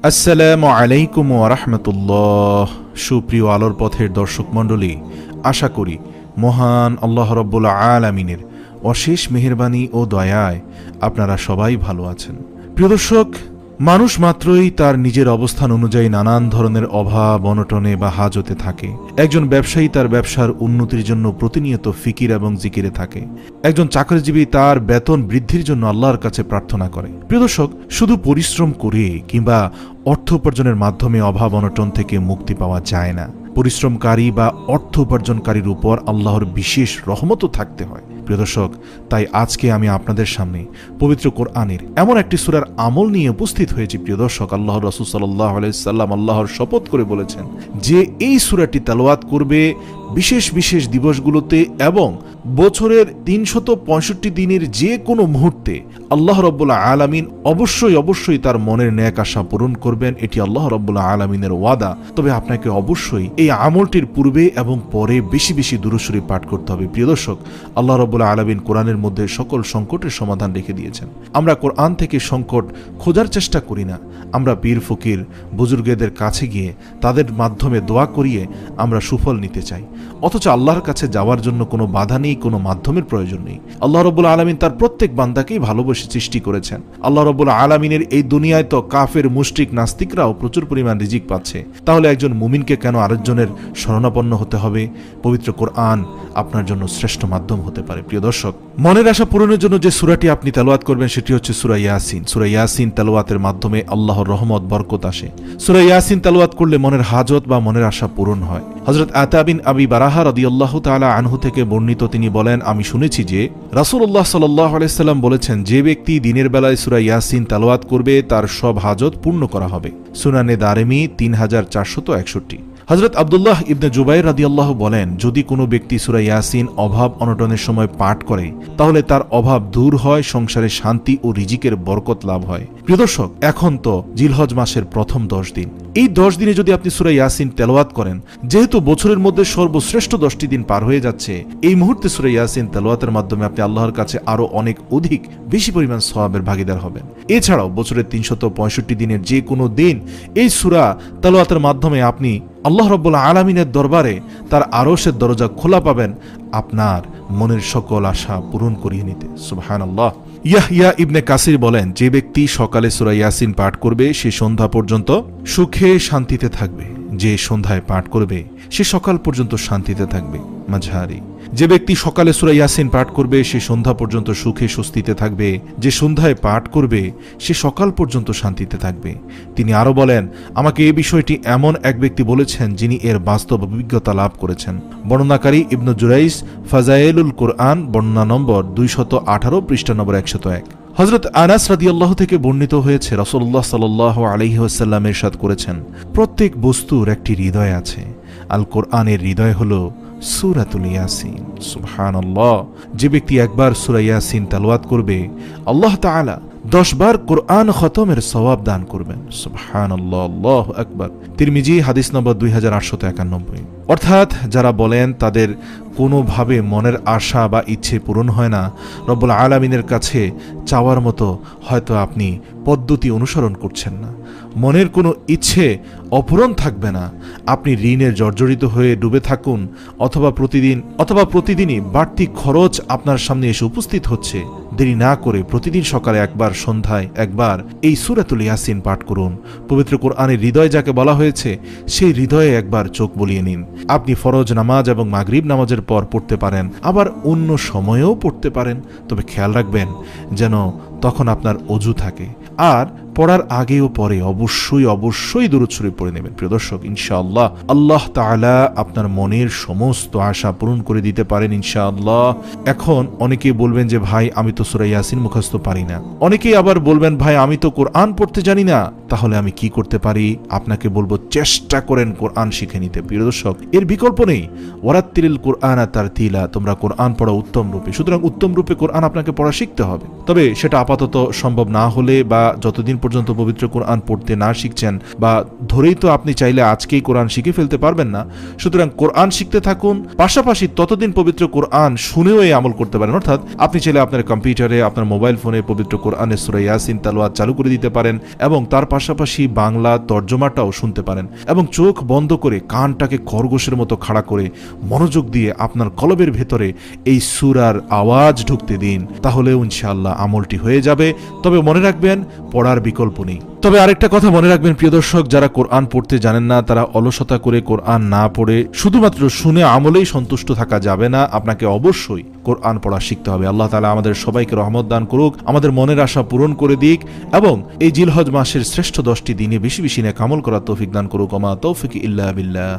আসসালামু আলাইকুম ওয়া রাহমাতুল্লাহ। সুপ্রিয় আলোর পথের দর্শক মণ্ডলী, আশা করি মহান আল্লাহ রাব্বুল আলামিনের অশেষ মেহেরবানি ও দয়ায় আপনারা সবাই ভালো আছেন। প্রিয় দর্শক, মানুষ মাত্রই তার নিজের অবস্থান অনুযায়ী নানান ধরনের অভাব অনটনে বা হাজতে থাকে। একজন ব্যবসায়ী তার ব্যবসার উন্নতির জন্য প্রতিনিয়ত ফিকির এবং জিকিরে থাকে। একজন চাকরিজীবী তার বেতন বৃদ্ধির জন্য আল্লাহর কাছে প্রার্থনা করে। প্রিয় দর্শক, শুধু পরিশ্রম করে কিংবা অর্থ উপার্জনের মাধ্যমে অভাব অনটন থেকে মুক্তি পাওয়া যায় না। পরিশ্রমকারী বা অর্থ উপার্জনকারীর উপর আল্লাহর বিশেষ রহমতও থাকতে হয়। প্রিয় দর্শক, তাই আজকে আমি আপনাদের সামনে পবিত্র কোরআনের এমন একটি সূরার আমল নিয়ে উপস্থিত হয়েছি। প্রিয় দর্শক, আল্লাহর রাসূল সাল্লাল্লাহু আলাইহি সাল্লাম আল্লাহর শপথ করে বলেছেন যে এই সূরাটি তেলাওয়াত করবে বিশেষ বিশেষ দিবসগুলোতে এবং বছরের ৩৬৫ দিনের যে কোনো মুহূর্তে আল্লাহ রাব্বুল আলামিন অবশ্যই তার মনের নেক আশা পূরণ করবেন। এটি আল্লাহ রাব্বুল আলামিনের ওয়াদা। তবে আপনাকে অবশ্যই এই আমলটির পূর্বে এবং পরে বেশি বেশি দুরূদ শরীফ পাঠ করতে হবে। প্রিয় দর্শক, আল্লাহ রাব্বুল আলামিন কোরআনের মধ্যে সকল সংকটের সমাধান রেখে দিয়েছেন। আমরা কোরআন থেকে সংকট খোঁজার চেষ্টা করি না। আমরা পীর ফকির বুজুর্গদের কাছে গিয়ে তাদের মাধ্যমে দোয়া করিয়ে আমরা সুফল নিতে চাই, অথচ আল্লাহর কাছে যাওয়ার জন্য কোনো বাধা নেই, কোনো মাধ্যমের প্রয়োজন নেই। আল্লাহ রাব্বুল আলামিন তার প্রত্যেক বান্দাকেই ভালোবেসে সৃষ্টি করেছেন। আল্লাহ রাব্বুল আলামিনের এই দুনিয়ায় তো কাফের মুশরিক নাস্তিকরাও প্রচুর পরিমাণ রিজিক পাচ্ছে। তাহলে একজন মুমিনকে কেন আরেকজনের শরণাপন্ন হতে হবে? পবিত্র কোরআন আপনার জন্য শ্রেষ্ঠ মাধ্যম হতে পারে। প্রিয় দর্শক, মনের আশা পূরণের জন্য যে সূরাটি আপনি তেলাওয়াত করবেন সেটি হচ্ছে সূরা ইয়াসিন। সূরা ইয়াসিন তেলাওয়াতের মাধ্যমে আল্লাহর রহমত বরকত আসে। সূরা ইয়াসিন তেলাওয়াত করলে মনের হাজত বা মনের আশা পূরণ হয়। হযরত আতা বিন আবি বারাহা রাদিয়াল্লাহু তাআলা আনহু থেকে বর্ণিত, তিনি বলেন, আমি শুনেছি যে রাসূলুল্লাহ সাল্লাল্লাহু আলাইহি সাল্লাম বলেছেন, যে ব্যক্তি দিনের বেলায় সূরা ইয়াসিন তেলাওয়াত করবে তার সব হাজত পূর্ণ করা হবে। সুনানে দারিমি ৩৪৬১। হযরত আব্দুল্লাহ ইবনে জুবাইর রাদিয়াল্লাহু বলেন, যদি কোনো ব্যক্তি সূরা ইয়াসিন অভাব অনটনের সময় পাঠ করে তাহলে তার অভাব দূর হয়, সংসারে শান্তি ও রিজিকের বরকত লাভ হয়। প্রিয় দর্শক, এখন তো জিলহজ মাসের প্রথম 10 দিন। এই 10 দিনে যদি আপনি সূরা ইয়াসিন তেলাওয়াত করেন, যেহেতু বছরের মধ্যে সর্বশ্রেষ্ঠ 10টি দিন পার হয়ে যাচ্ছে, এই মুহূর্তে সূরা ইয়াসিন তেলাওয়াতের মাধ্যমে আপনি আল্লাহর কাছে আরো অনেক অধিক বেশি পরিমাণ সওয়াবের ভাগীদার হবেন। এছাড়াও বছরের ৩৬৫ দিনের যে কোনো দিন এই সূরা তেলাওয়াতের মাধ্যমে আপনি আল্লাহ রাব্বুল আলামিনের দরবারে তার আরশের দরজা খোলা পাবেন আপনার মনের সকল আশা পূরণ করিয়ে নিতে। সুবহানাল্লাহ। ইয়াহইয়া ইবনে কাসির বলেন, যে ব্যক্তি সকালে সূরা ইয়াসিন পাঠ করবে সে সন্ধ্যা পর্যন্ত সুখে শান্তিতে থাকবে। যে সন্ধ্যায় পাঠ করবে সে সকাল পর্যন্ত শান্তিতে থাকবে। মাঝহারি। যে ব্যক্তি সকালে সূরা ইয়াসিন পাঠ করবে সে সন্ধ্যা পর্যন্ত সুখে স্বস্তিতে থাকবে। যে সন্ধ্যায় পাঠ করবে সে সকাল পর্যন্ত শান্তিতে থাকবে। তিনি আরো বলেন, আমাকে এই বিষয়টি এমন এক ব্যক্তি বলেছেন যিনি এর বাস্তব অভিজ্ঞতা লাভ করেছেন। বর্ণনাকারী ইবনু জুরাইজ ফাজাইলুল কুরআন, বর্ণনা নম্বর 218, পৃষ্ঠা নম্বর 101। হযরত আনাস রাদিয়াল্লাহু থেকে বর্ণিত হয়েছে, রাসূলুল্লাহ সাল্লাল্লাহু আলাইহি ওয়াসাল্লাম ইরশাদ করেছেন, প্রত্যেক বস্তুর একটি হৃদয় আছে। আল কোরআনের হৃদয় হলো সূরাতুল ইয়াসিন। সুবহানাল্লাহ। যে ব্যক্তি একবার সূরা ইয়াসিন তেলাওয়াত করবে আল্লাহ তাআলা 10 বার কোরআন খতমের সওয়াব দান করবেন। সুবহানাল্লাহ, আল্লাহু আকবার। তিরমিজি, হাদিস নম্বর 2891। অর্থাৎ যারা বলেন তাদের কোনোভাবে মনের আশা বা ইচ্ছে পূরণ হয় না, রব্বুল আলামিনের কাছে চাওয়ার মতো হয়তো আপনি পদ্ধতি অনুসরণ করছেন না, মনের কোনো ইচ্ছে অপূরণ থাকবে না, আপনি ঋণের জর্জরিত হয়ে ডুবে থাকুন, অথবা প্রতিদিনই বাড়তি খরচ আপনার সামনে এসে উপস্থিত হচ্ছে, দেরি না করে প্রতিদিন সকালে একবার, সন্ধ্যায় একবার এই সূরাতুল ইয়াসিন পাঠ করুন। পবিত্র কোরআনের হৃদয় যাকে বলা হয়েছে সেই হৃদয়ে একবার চোখ বুলিয়ে নিন। আপনি ফরজ নামাজ এবং মাগরিব নামাজের পর পড়তে পারেন, আবার অন্য সময়েও পড়তে পারেন। তবে খেয়াল রাখবেন যেন তখন আপনার ওযু থাকে। আর পড়ার আগে ও পরে অবশ্যই দুরূদ শরীফ পড়ে নেবেন। প্রিয় দর্শক, ইনশাআল্লাহ আল্লাহ তাআলা আপনার মনের সমস্ত আশা পূরণ করে দিতে পারেন ইনশাআল্লাহ। এখন অনেকেই বলবেন যে ভাই আমি তো সূরা ইয়াসিন মুখস্থ পারি না। অনেকেই আবার বলবেন ভাই আমি তো কোরআন পড়তে জানি না। তাহলে আমি কি করতে পারি? আপনাকে বলবো চেষ্টা করেন কোরআন শিখে নিতে। প্রিয় দর্শক, এর বিকল্প নেই। ওয়ারাত্তিলিল কুরআনা তারতিলা, তোমরা কোরআন পড়া উত্তম রূপে। সুতরাং উত্তম রূপে কোরআন আপনাকে পড়া শিখতে হবে। তবে সেটা আপাতত সম্ভব না হলে বা যতদিন পর্যন্ত পবিত্র কোরআন পড়তে না শিখছেন, বা ধরেই তো আপনি চাইলে আজকেই কোরআন শিখে ফেলতে পারবেন না। সুতরাং কোরআন শিখতে থাকুন, পাশাপাশি ততদিন পবিত্র কোরআন শুনেও এই আমল করতে পারেন। অর্থাৎ আপনি চাইলে আপনার কম্পিউটারে, আপনার মোবাইল ফোনে পবিত্র কোরআনের সূরা ইয়াসিন তেলাওয়াত চালু করে দিতে পারেন এবং তার পাশাপাশি বাংলা তর্জমাটাও শুনতে পারেন, এবং চোখ বন্ধ করে কানটাকে খরগোশের মতো খাড়া করে মনোযোগ দিয়ে আপনার কলবের ভেতরে এই সূরার আওয়াজ ঢুকতে দিন। তাহলেও ইনশাআল্লাহ আমলটি হয়ে যাবে। তবে মনে রাখবেন, পড়ার বিকল্প নেই। তবে আরেকটা কথা মনে রাখবেন প্রিয় দর্শক, যারা কোরআন পড়তে জানেন না তারা অলসতা করে কোরআন না পড়ে শুধুমাত্র শুনে আমলেই সন্তুষ্ট থাকা যাবে না। আপনাকে অবশ্যই কোরআন পড়া শিখতে হবে। আল্লাহ তাআলা আমাদের সবাইকে রহমত দান করুক, আমাদের মনের আশা পূরণ করে দিক, এবং এই জিলহজ মাসের শ্রেষ্ঠ 10টি দিনে বেশি বেশি নেক আমল করার তৌফিক দান করুক। ওমা তৌফিক ইল্লা বিল্লাহ।